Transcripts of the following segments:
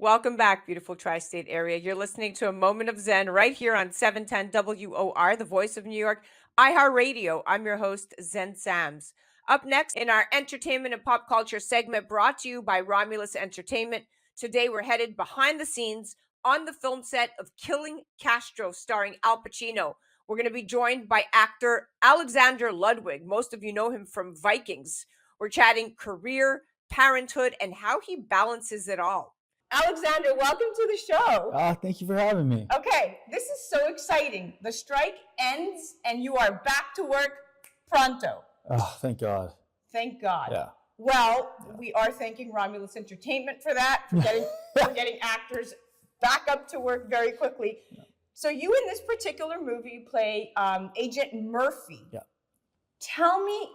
Welcome back, beautiful tri-state area. You're listening to A Moment of Zen right here on 710 WOR, the voice of New York, iHeartRadio. I'm your host, Zen Sams. Up next in our entertainment and pop culture segment brought to you by Romulus Entertainment, today we're headed behind the scenes on the film set of Killing Castro, starring Al Pacino. We're going to be joined by actor Alexander Ludwig. Most of you know him from Vikings. We're chatting career, parenthood, and how he balances it all. Alexander, welcome to the show. Thank you for having me. Okay, this is so exciting. The strike ends and you are back to work pronto. Oh, thank God. Thank God. Yeah. Well, we are thanking Romulus Entertainment for that, for getting actors back up to work very quickly. So you in this particular movie play Agent Murphy. Yeah. Tell me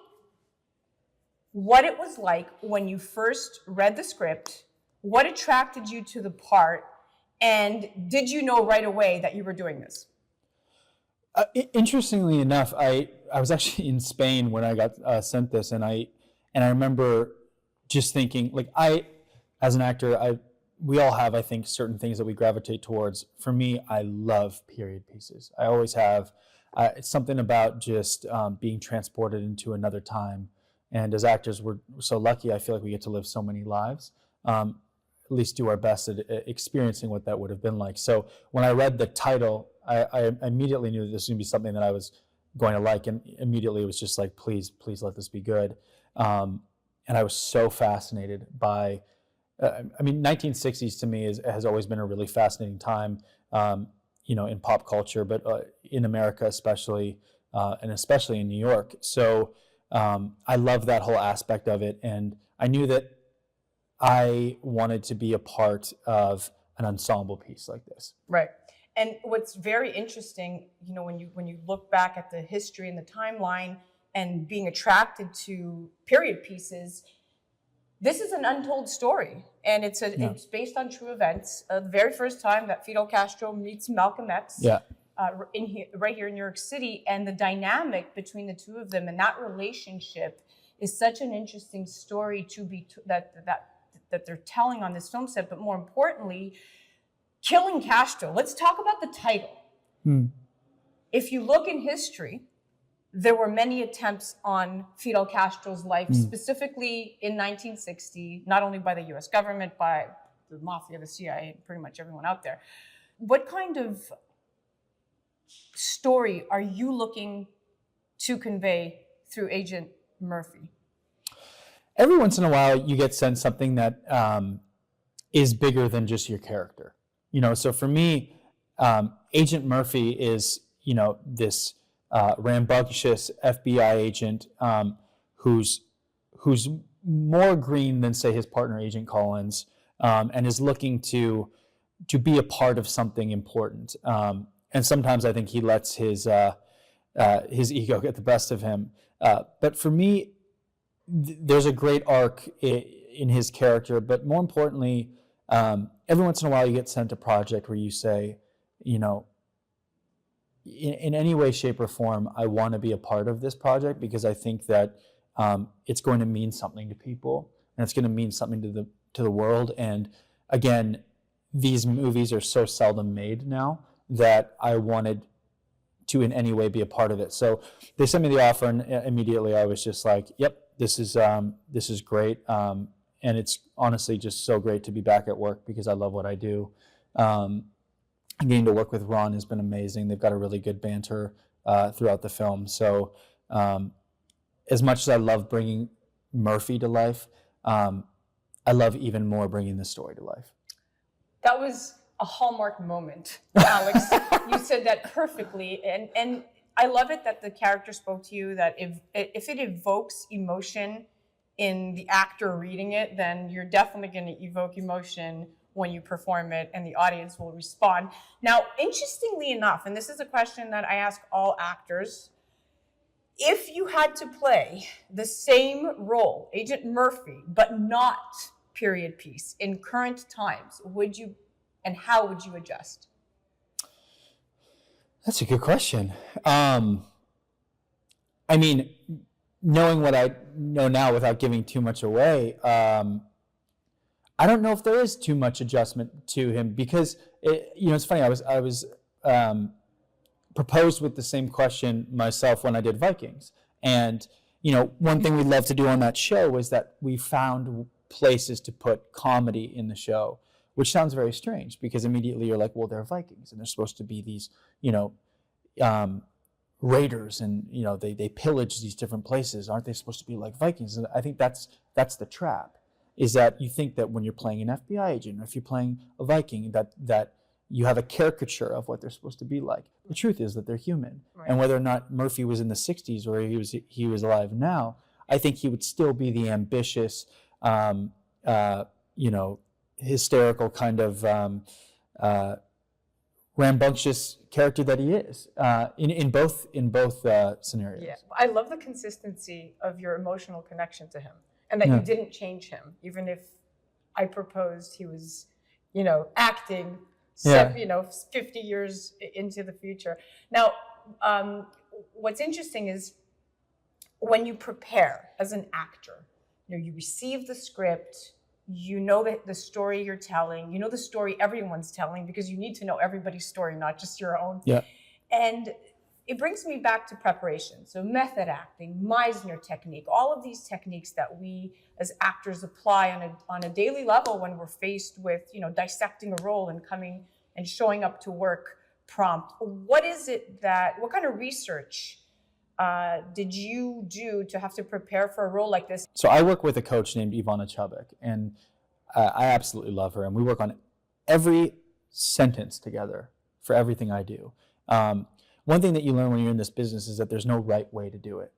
what it was like when you first read the script. What attracted you to the part, and did you know right away that you were doing this? Interestingly enough, I was actually in Spain when I got sent this, and I remember just thinking, like, as an actor, we all have, I think, certain things that we gravitate towards. For me, I love period pieces. I always have. It's something about just being transported into another time, and as actors, we're so lucky. I feel like we get to live so many lives. At least do our best at experiencing what that would have been like. So when I read the title, I immediately knew that this was going to be something that I was going to like, and immediately it was just like, please let this be good. And I was so fascinated by, 1960s to me has always been a really fascinating time, in pop culture, but in America especially, and especially in New York. So I love that whole aspect of it, and I knew that I wanted to be a part of an ensemble piece like this. Right. And what's very interesting, when you look back at the history and the timeline and being attracted to period pieces, this is an untold story. And it's based on true events. The very first time that Fidel Castro meets Malcolm X, right here in New York City, and the dynamic between the two of them and that relationship is such an interesting story to be that they're telling on this film set. But more importantly, Killing Castro. Let's talk about the title. If you look in history, there were many attempts on Fidel Castro's life, specifically in 1960, not only by the US government, by the mafia, the CIA, pretty much everyone out there. What kind of story are you looking to convey through Agent Murphy? Every once in a while, you get sent something that is bigger than just your character. So for me, Agent Murphy is, this rambunctious FBI agent who's more green than, say, his partner, Agent Collins, and is looking to be a part of something important. And sometimes I think he lets his ego get the best of him. But for me, there's a great arc in his character, but more importantly, every once in a while you get sent a project where you say, in any way, shape, or form, I want to be a part of this project because I think that it's going to mean something to people, and it's going to mean something to the world. And again, these movies are so seldom made now that I wanted to in any way be a part of it. So they sent me the offer, and immediately I was just like, yep. This is great, and it's honestly just so great to be back at work because I love what I do. Getting to work with Ron has been amazing. They've got a really good banter throughout the film. So as much as I love bringing Murphy to life, I love even more bringing the story to life. That was a hallmark moment, Alex. You said that perfectly, and I love it that the character spoke to you, that if it evokes emotion in the actor reading it, then you're definitely going to evoke emotion when you perform it, and the audience will respond. Now, interestingly enough, and this is a question that I ask all actors, if you had to play the same role, Agent Murphy, but not period piece in current times, would you, and how would you adjust? That's a good question. Knowing what I know now without giving too much away, I don't know if there is too much adjustment to him because it's funny. I was proposed with the same question myself when I did Vikings, and one thing we love to do on that show was that we found places to put comedy in the show, which sounds very strange because immediately you're like, well, they're Vikings and they're supposed to be these raiders, and they pillage these different places. Aren't they supposed to be like Vikings? And I think that's the trap. Is that you think that when you're playing an FBI agent, or if you're playing a Viking, that you have a caricature of what they're supposed to be like. The truth is that they're human. Right. And whether or not Murphy was in the 60s or he was alive now, I think he would still be the ambitious, hysterical kind of rambunctious character that he is in both scenarios. Yeah, I love the consistency of your emotional connection to him. And that you didn't change him, even if I proposed he was, acting, 50 years into the future. Now, what's interesting is when you prepare as an actor, you receive the script, that the story you're telling, the story everyone's telling, because you need to know everybody's story, not just your own. Yeah. And it brings me back to preparation. So method acting, Meisner technique, all of these techniques that we as actors apply on a daily level when we're faced with, dissecting a role and coming and showing up to work prompt. What kind of research did you do to have to prepare for a role like this? So I work with a coach named Ivana Chubik, and I absolutely love her. And we work on every sentence together for everything I do. One thing that you learn when you're in this business is that there's no right way to do it.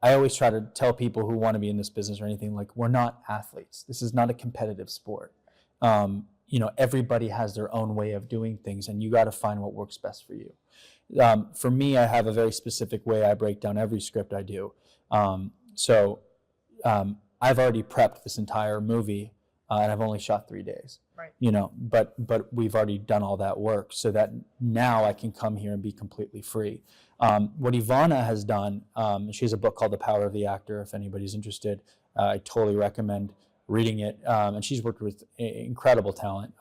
I always try to tell people who want to be in this business or anything, like, we're not athletes. This is not a competitive sport. Everybody has their own way of doing things, and you got to find what works best for you. For me, I have a very specific way I break down every script I do. I've already prepped this entire movie, and I've only shot 3 days. Right. But we've already done all that work so that now I can come here and be completely free. What Ivana has done, she has a book called The Power of the Actor. If anybody's interested, I totally recommend reading it. And she's worked with incredible talent.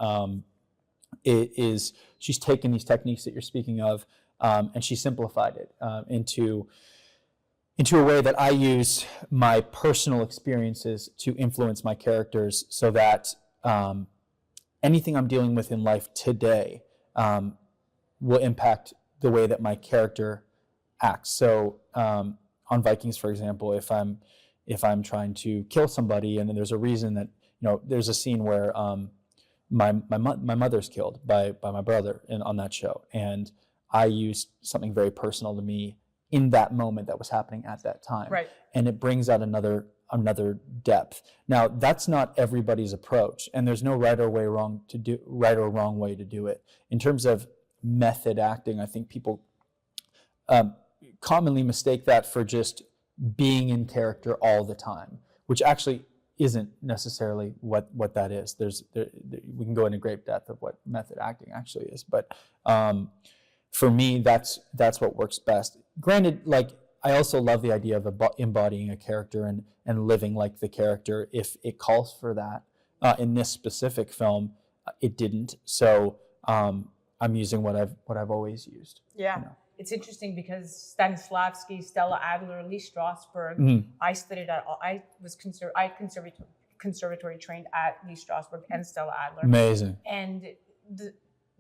She's taken these techniques that you're speaking of, and she simplified it into a way that I use my personal experiences to influence my characters, so that anything I'm dealing with in life today will impact the way that my character acts. So on Vikings, for example, if I'm trying to kill somebody, and then there's a reason that there's a scene where my mother's killed by my brother on that show, and I used something very personal to me in that moment that was happening at that time. Right. And it brings out another depth. Now, that's not everybody's approach, and there's no right or wrong way to do it. In terms of method acting, I think people commonly mistake that for just being in character all the time, which actually isn't necessarily what that is. We can go into great depth of what method acting actually is, but for me, that's what works best. Granted, I also love the idea of embodying a character and living like the character if it calls for that. In this specific film, it didn't. So I'm using what I've always used. Yeah. It's interesting because Stanislavski, Stella Adler, Lee Strasberg, I studied I conservatory trained at Lee Strasberg and Stella Adler. Amazing. And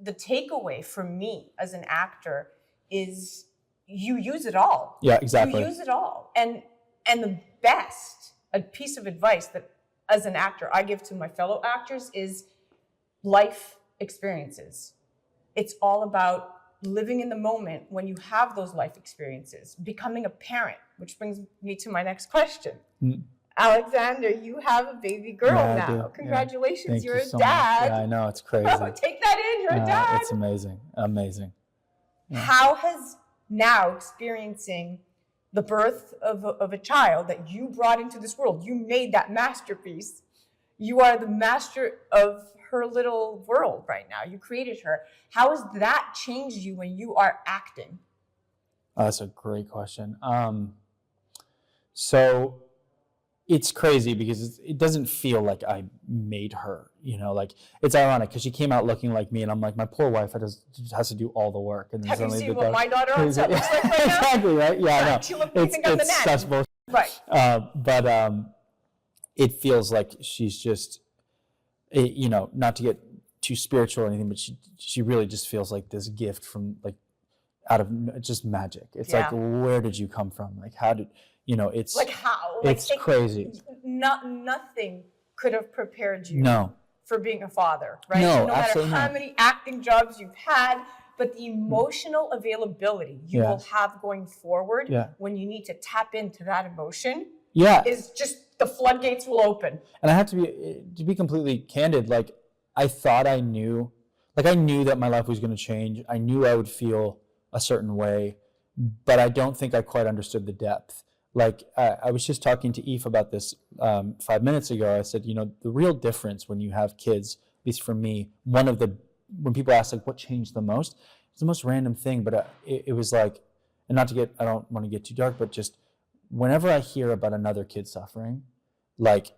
the takeaway for me as an actor is you use it all. Yeah, exactly. You use it all. And the best piece of advice that as an actor I give to my fellow actors is life experiences. It's all about living in the moment when you have those life experiences, becoming a parent, which brings me to my next question. Alexander, you have a baby girl now. Congratulations, you're a dad. Yeah, I know, it's crazy. Take that in, you're a dad. It's amazing. Yeah. How has now experiencing the birth of a child that you brought into this world, you made that masterpiece. You are the master of her little world right now. You created her. How has that changed you when you are acting? Oh, that's a great question. So it's crazy because it doesn't feel like I made her, like it's ironic because she came out looking like me and I'm like, my poor wife has to do all the work. And then Have you suddenly seen what my daughter on set looks like right now? Exactly, right? Yeah, I know. She looked, you think I'm the nanny. Such bullshit. Right. But it feels like she's just, not to get too spiritual or anything, but she really just feels like this gift from like out of just magic. It's like, where did you come from? Like, how did, it's like how? It's crazy. Nothing could have prepared you for being a father, right? No, no matter how many acting jobs you've had, but the emotional availability you will have going forward when you need to tap into that emotion is just, the floodgates will open. And I have to be completely candid. Like, I thought I knew that my life was going to change. I knew I would feel a certain way, but I don't think I quite understood the depth. Like, I was just talking to Eve about this 5 minutes ago. I said, the real difference when you have kids, at least for me, when people ask like what changed the most, it's the most random thing, but it was like, and I don't want to get too dark, but just whenever I hear about another kid suffering, like,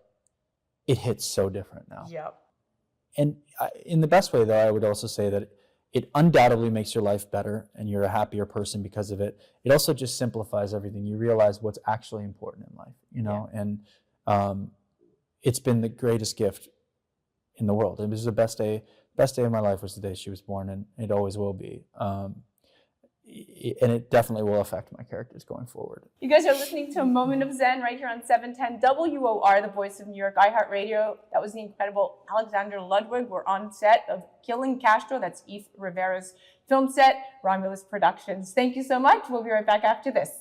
it hits so different now. Yep. And in the best way, though, I would also say that it undoubtedly makes your life better and you're a happier person because of it. It also just simplifies everything. You realize what's actually important in life, and it's been the greatest gift in the world. It was the best day of my life was the day she was born, and it always will be. And it definitely will affect my characters going forward. You guys are listening to A Moment of Zen right here on 710 WOR, the voice of New York, iHeartRadio. That was the incredible Alexander Ludwig. We're on set of Killing Casto. That's Eve Rivera's film set, Romulus Productions. Thank you so much. We'll be right back after this.